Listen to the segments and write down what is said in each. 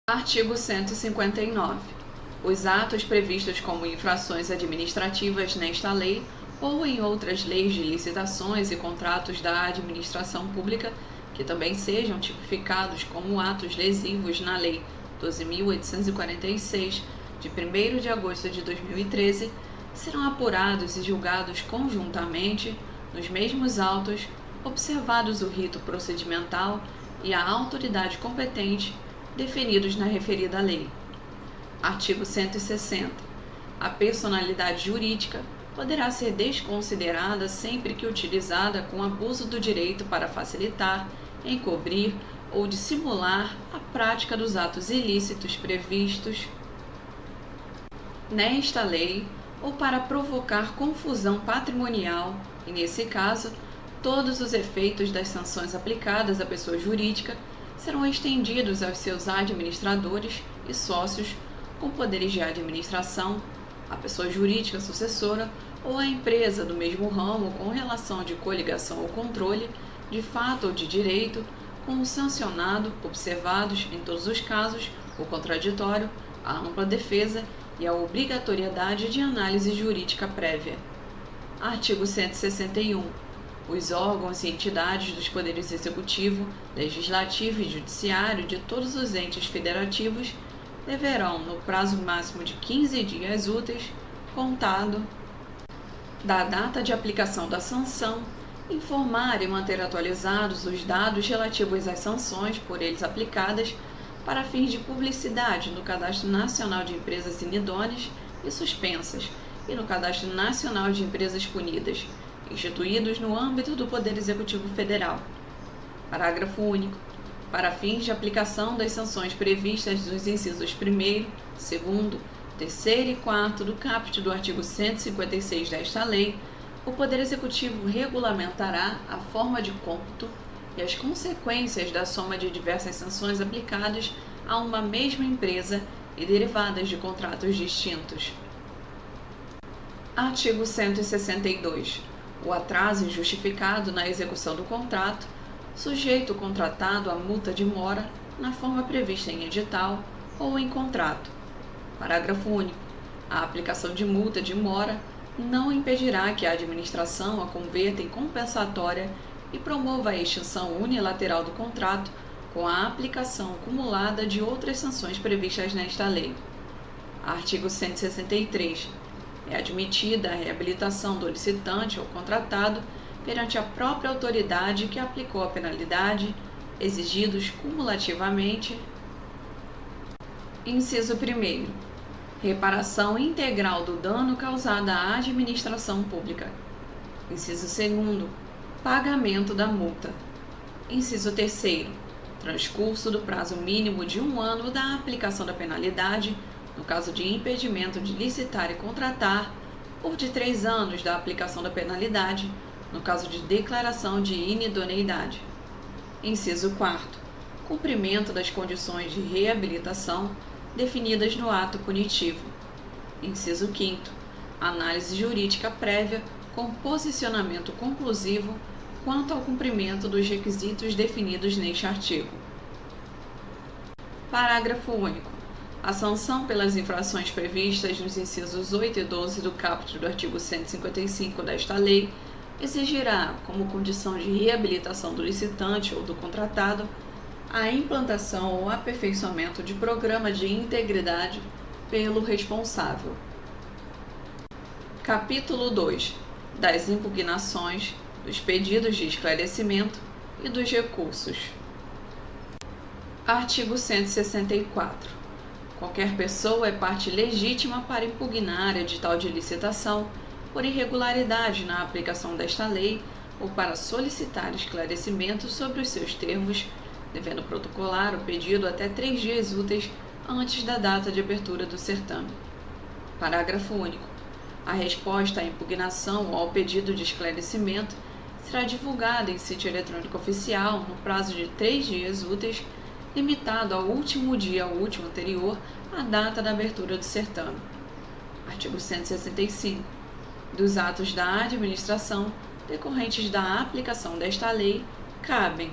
Artigo 159. Os atos previstos como infrações administrativas nesta lei ou em outras leis de licitações e contratos da administração pública, que também sejam tipificados como atos lesivos na Lei 12.846, de 1º de agosto de 2013, serão apurados e julgados conjuntamente nos mesmos autos, observados o rito procedimental e a autoridade competente definidos na referida lei. Artigo 160. A personalidade jurídica poderá ser desconsiderada sempre que utilizada com abuso do direito para facilitar, encobrir ou dissimular a prática dos atos ilícitos previstos nesta lei ou para provocar confusão patrimonial e, nesse caso, todos os efeitos das sanções aplicadas à pessoa jurídica serão estendidos aos seus administradores e sócios com poderes de administração, a pessoa jurídica sucessora ou a empresa do mesmo ramo com relação de coligação ou controle, de fato ou de direito, com o sancionado, observados, em todos os casos, o contraditório, a ampla defesa e a obrigatoriedade de análise jurídica prévia. Artigo 161. Os órgãos e entidades dos poderes executivo, legislativo e judiciário de todos os entes federativos deverão, no prazo máximo de 15 dias úteis, contado da data de aplicação da sanção, informar e manter atualizados os dados relativos às sanções por eles aplicadas para fins de publicidade no Cadastro Nacional de Empresas Inidôneas e Suspensas e no Cadastro Nacional de Empresas Punidas, instituídos no âmbito do Poder Executivo Federal. Parágrafo único. Para fins de aplicação das sanções previstas nos incisos 1º, 2º, 3º e 4º do caput do artigo 156 desta lei, o Poder Executivo regulamentará a forma de cômputo e as consequências da soma de diversas sanções aplicadas a uma mesma empresa e derivadas de contratos distintos. Artigo 162. O atraso injustificado na execução do contrato sujeita o contratado à multa de mora na forma prevista em edital ou em contrato. Parágrafo único. A aplicação de multa de mora não impedirá que a administração a converta em compensatória e promova a extinção unilateral do contrato com a aplicação acumulada de outras sanções previstas nesta lei. Artigo 163. É admitida a reabilitação do licitante ou contratado perante a própria autoridade que aplicou a penalidade, exigidos cumulativamente. Inciso 1º. Reparação integral do dano causado à administração pública. Inciso 2º. Pagamento da multa. Inciso 3º. Transcurso do prazo mínimo de 1 ano da aplicação da penalidade, no caso de impedimento de licitar e contratar, ou de 3 anos da aplicação da penalidade, no caso de declaração de inidoneidade. Inciso 4º. Cumprimento das condições de reabilitação definidas no ato punitivo. Inciso 5º. Análise jurídica prévia com posicionamento conclusivo quanto ao cumprimento dos requisitos definidos neste artigo. Parágrafo único. A sanção pelas infrações previstas nos incisos 8 e 12 do caput do artigo 155 desta lei exigirá, como condição de reabilitação do licitante ou do contratado, a implantação ou aperfeiçoamento de programa de integridade pelo responsável. Capítulo 2. Das impugnações, dos pedidos de esclarecimento e dos recursos. Artigo 164. Qualquer pessoa é parte legítima para impugnar edital de licitação por irregularidade na aplicação desta lei ou para solicitar esclarecimento sobre os seus termos, devendo protocolar o pedido até 3 dias úteis antes da data de abertura do certame. Parágrafo único. A resposta à impugnação ou ao pedido de esclarecimento será divulgada em sítio eletrônico oficial no prazo de 3 dias úteis, limitado ao último dia útil anterior à data da abertura do certame. Artigo 165. Dos atos da administração decorrentes da aplicação desta lei, cabem: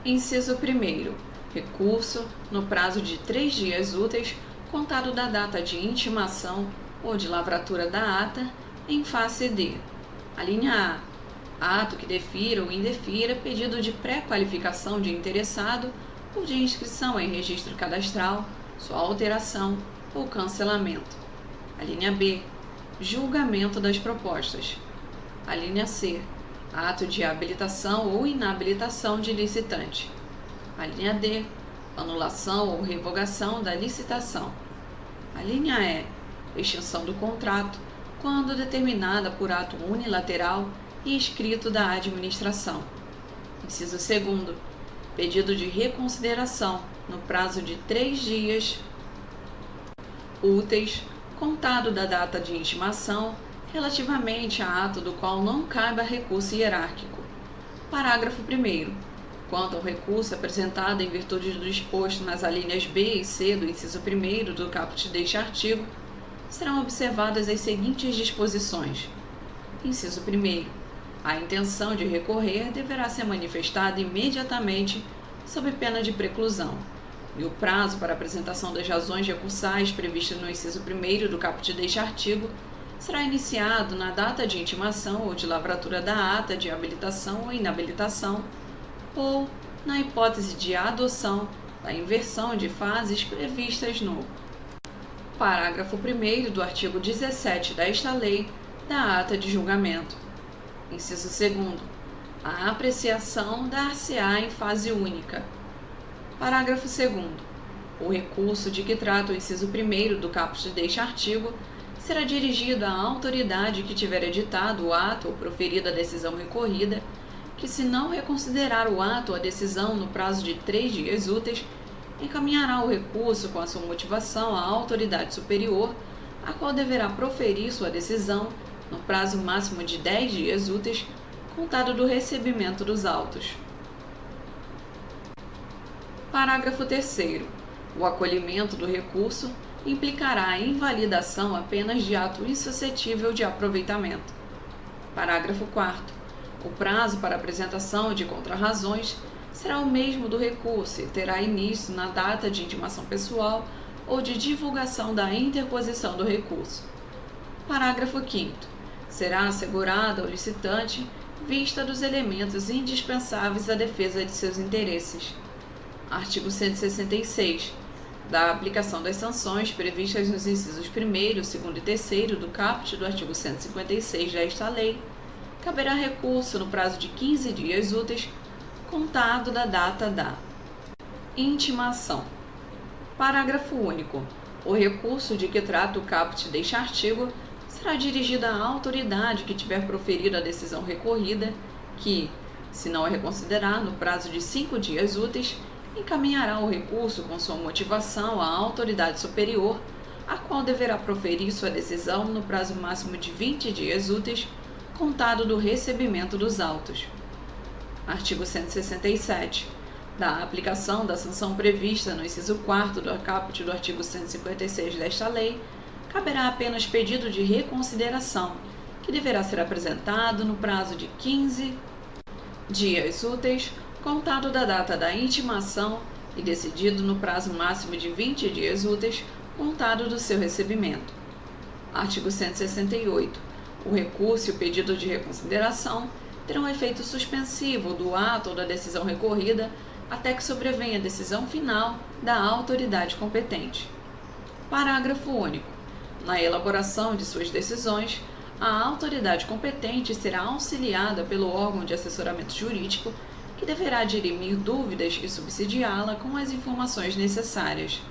inciso 1º, Recurso no prazo de 3 dias úteis, contado da data de intimação ou de lavratura da ata, em face de: a linha A, ato que defira ou indefira pedido de pré-qualificação de interessado ou de inscrição em registro cadastral, sua alteração ou cancelamento. A linha B, julgamento das propostas. A linha C, ato de habilitação ou inabilitação de licitante. A linha D, anulação ou revogação da licitação. A linha E, extinção do contrato, quando determinada por ato unilateral e escrito da administração. Inciso 2º, pedido de reconsideração no prazo de 3 dias úteis, contado da data de intimação, relativamente a ato do qual não caiba recurso hierárquico. Parágrafo 1º. Quanto ao recurso apresentado em virtude do disposto nas alíneas B e C do inciso 1º do caput deste artigo, serão observadas as seguintes disposições. Inciso 1º. A intenção de recorrer deverá ser manifestada imediatamente sob pena de preclusão, e o prazo para apresentação das razões recursais previsto no inciso 1º do caput deste artigo será iniciado na data de intimação ou de lavratura da ata de habilitação ou inabilitação, ou na hipótese de adoção da inversão de fases previstas no parágrafo 1º do artigo 17 desta lei da ata de julgamento. Inciso 2º. A apreciação dar-se-á em fase única. Parágrafo 2º. O recurso de que trata o inciso 1º do caput deste artigo será dirigido à autoridade que tiver editado o ato ou proferido a decisão recorrida, que, se não reconsiderar o ato ou a decisão no prazo de 3 dias úteis, encaminhará o recurso com a sua motivação à autoridade superior, a qual deverá proferir sua decisão no prazo máximo de 10 dias úteis, contado do recebimento dos autos. Parágrafo 3º. O acolhimento do recurso implicará a invalidação apenas de ato insuscetível de aproveitamento. Parágrafo 4º. O prazo para apresentação de contrarrazões será o mesmo do recurso e terá início na data de intimação pessoal ou de divulgação da interposição do recurso. Parágrafo 5º. Será assegurada ao licitante vista dos elementos indispensáveis à defesa de seus interesses. Artigo 166. Da aplicação das sanções previstas nos incisos 1º, 2º e 3º do caput do artigo 156 desta lei, caberá recurso no prazo de 15 dias úteis, contado da data da intimação. Parágrafo único. O recurso de que trata o caput deste artigo será dirigido à autoridade que tiver proferido a decisão recorrida, que, se não a reconsiderar no prazo de 5 dias úteis, encaminhará o recurso com sua motivação à autoridade superior, a qual deverá proferir sua decisão no prazo máximo de 20 dias úteis, contado do recebimento dos autos. Artigo 167. Da aplicação da sanção prevista no inciso 4º do caput do artigo 156 desta lei, caberá apenas pedido de reconsideração, que deverá ser apresentado no prazo de 15 dias úteis, contado da data da intimação e decidido no prazo máximo de 20 dias úteis, contado do seu recebimento. Artigo 168. O recurso e o pedido de reconsideração terão efeito suspensivo do ato ou da decisão recorrida até que sobrevenha a decisão final da autoridade competente. Parágrafo único. Na elaboração de suas decisões, a autoridade competente será auxiliada pelo órgão de assessoramento jurídico, que deverá dirimir dúvidas e subsidiá-la com as informações necessárias.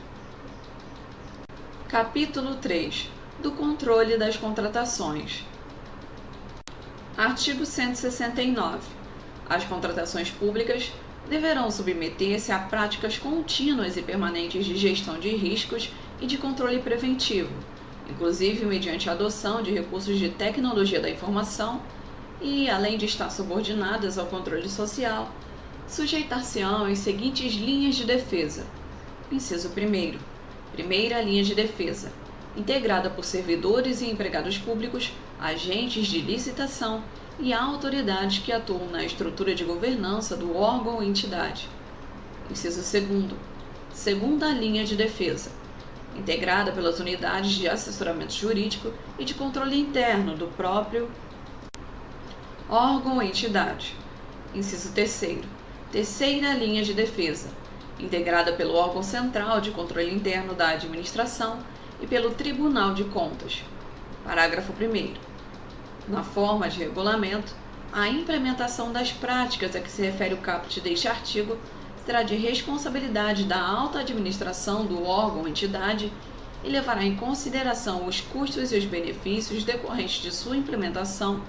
Capítulo 3. Do controle das contratações. Artigo 169. As contratações públicas deverão submeter-se a práticas contínuas e permanentes de gestão de riscos e de controle preventivo, inclusive mediante a adoção de recursos de tecnologia da informação e, além de estar subordinadas ao controle social, sujeitar-se-ão às seguintes linhas de defesa. Inciso 1º. Primeira linha de defesa, integrada por servidores e empregados públicos, agentes de licitação e autoridades que atuam na estrutura de governança do órgão ou entidade. Inciso 2º. Segunda linha de defesa, integrada pelas unidades de assessoramento jurídico e de controle interno do próprio órgão ou entidade. Inciso 3º. Terceira linha de defesa, integrada pelo órgão central de controle interno da administração e pelo Tribunal de Contas. Parágrafo 1º. Na forma de regulamento, a implementação das práticas a que se refere o caput deste artigo será de responsabilidade da alta administração do órgão ou entidade e levará em consideração os custos e os benefícios decorrentes de sua implementação,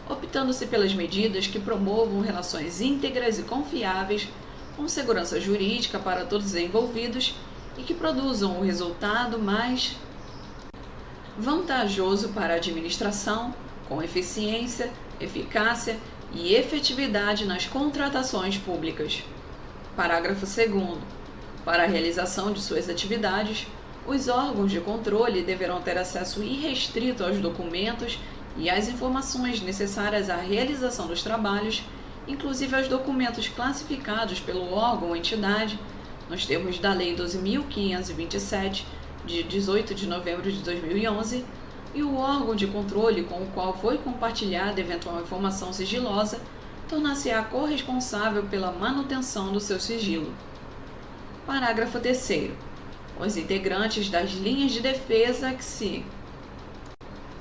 optando-se pelas medidas que promovam relações íntegras e confiáveis com segurança jurídica para todos os envolvidos e que produzam o resultado mais vantajoso para a administração, com eficiência, eficácia e efetividade nas contratações públicas. Parágrafo 2º. Para a realização de suas atividades, os órgãos de controle deverão ter acesso irrestrito aos documentos e às informações necessárias à realização dos trabalhos, inclusive aos documentos classificados pelo órgão ou entidade, nos termos da Lei 12.527, de 18 de novembro de 2011, e o órgão de controle com o qual foi compartilhada eventual informação sigilosa tornar-se-á corresponsável pela manutenção do seu sigilo. Parágrafo 3º. Os integrantes das linhas de defesa que se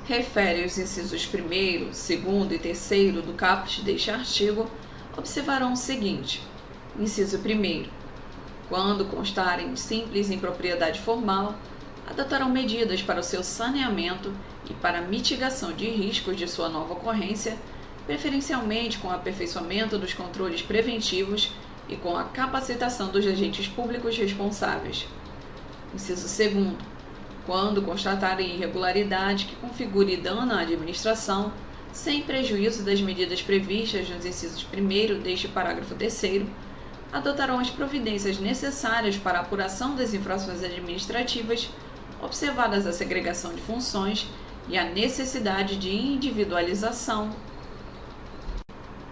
refere aos incisos 1º, 2º e 3º do caput deste artigo observarão o seguinte. Inciso 1º. Quando constarem simples impropriedade formal, adotarão medidas para o seu saneamento e para a mitigação de riscos de sua nova ocorrência, preferencialmente com o aperfeiçoamento dos controles preventivos e com a capacitação dos agentes públicos responsáveis. Inciso 2º. Quando constatarem irregularidade que configure dano à administração, sem prejuízo das medidas previstas nos incisos 1º deste parágrafo 3º, adotarão as providências necessárias para a apuração das infrações administrativas, observadas a segregação de funções e a necessidade de individualização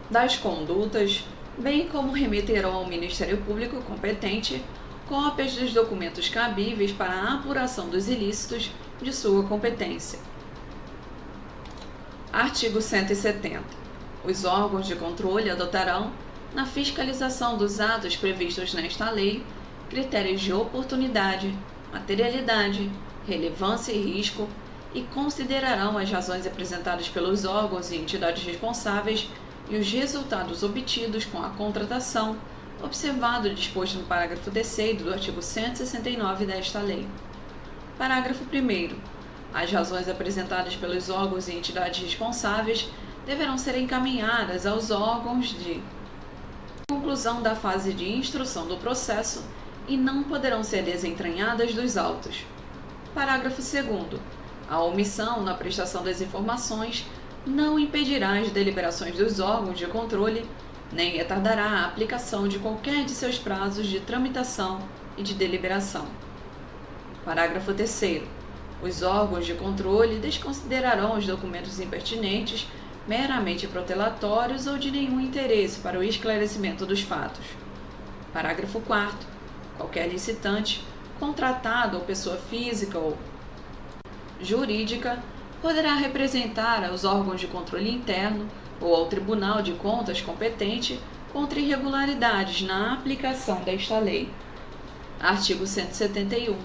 das condutas, bem como remeterão ao Ministério Público competente cópias dos documentos cabíveis para a apuração dos ilícitos de sua competência. Artigo 170. Os órgãos de controle adotarão, na fiscalização dos atos previstos nesta lei, critérios de oportunidade, materialidade, relevância e risco e considerarão as razões apresentadas pelos órgãos e entidades responsáveis e os resultados obtidos com a contratação, observado o disposto no parágrafo 3º do artigo 169 desta lei. Parágrafo 1º. As razões apresentadas pelos órgãos e entidades responsáveis deverão ser encaminhadas aos órgãos de conclusão da fase de instrução do processo e não poderão ser desentranhadas dos autos. Parágrafo 2º. A omissão na prestação das informações não impedirá as deliberações dos órgãos de controle, nem retardará a aplicação de qualquer de seus prazos de tramitação e de deliberação. Parágrafo 3º. Os órgãos de controle desconsiderarão os documentos impertinentes, meramente protelatórios ou de nenhum interesse para o esclarecimento dos fatos. Parágrafo 4º. Qualquer licitante, contratado ou pessoa física ou jurídica, poderá representar aos órgãos de controle interno ou ao Tribunal de Contas competente contra irregularidades na aplicação desta lei. Artigo 171.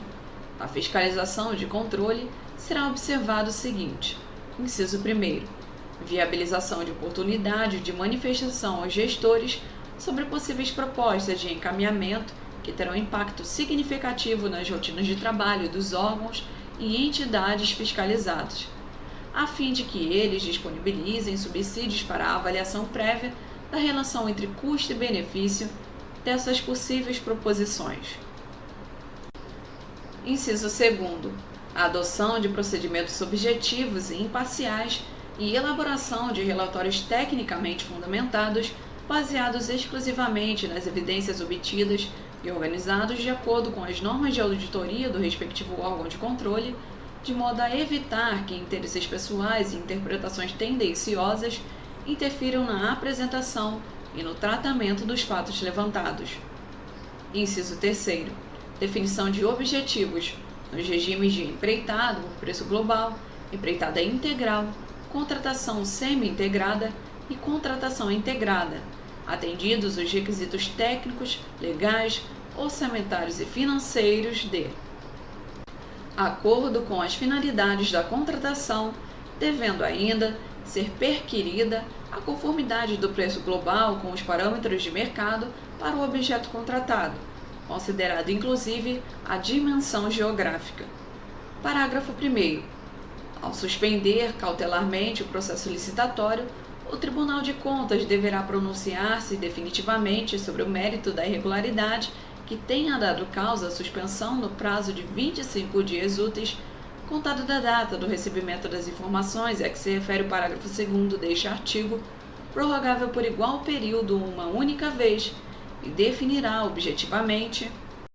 A fiscalização de controle será observado o seguinte. Inciso 1º. Viabilização de oportunidade de manifestação aos gestores sobre possíveis propostas de encaminhamento que terão impacto significativo nas rotinas de trabalho dos órgãos e entidades fiscalizados, a fim de que eles disponibilizem subsídios para a avaliação prévia da relação entre custo e benefício dessas possíveis proposições. Inciso 2º. A adoção de procedimentos objetivos e imparciais e elaboração de relatórios tecnicamente fundamentados, baseados exclusivamente nas evidências obtidas e organizados de acordo com as normas de auditoria do respectivo órgão de controle, de modo a evitar que interesses pessoais e interpretações tendenciosas interfiram na apresentação e no tratamento dos fatos levantados. Inciso 3º. Definição de objetivos nos regimes de empreitado por preço global, empreitada integral, contratação semi-integrada e contratação integrada, atendidos os requisitos técnicos, legais, orçamentários e financeiros de acordo com as finalidades da contratação, devendo ainda ser perquirida a conformidade do preço global com os parâmetros de mercado para o objeto contratado, considerado inclusive a dimensão geográfica. Parágrafo 1º. Ao suspender cautelarmente o processo licitatório, o Tribunal de Contas deverá pronunciar-se definitivamente sobre o mérito da irregularidade que tenha dado causa à suspensão no prazo de 25 dias úteis, contado da data do recebimento das informações a que se refere o parágrafo 2º deste artigo, prorrogável por igual período uma única vez, e definirá objetivamente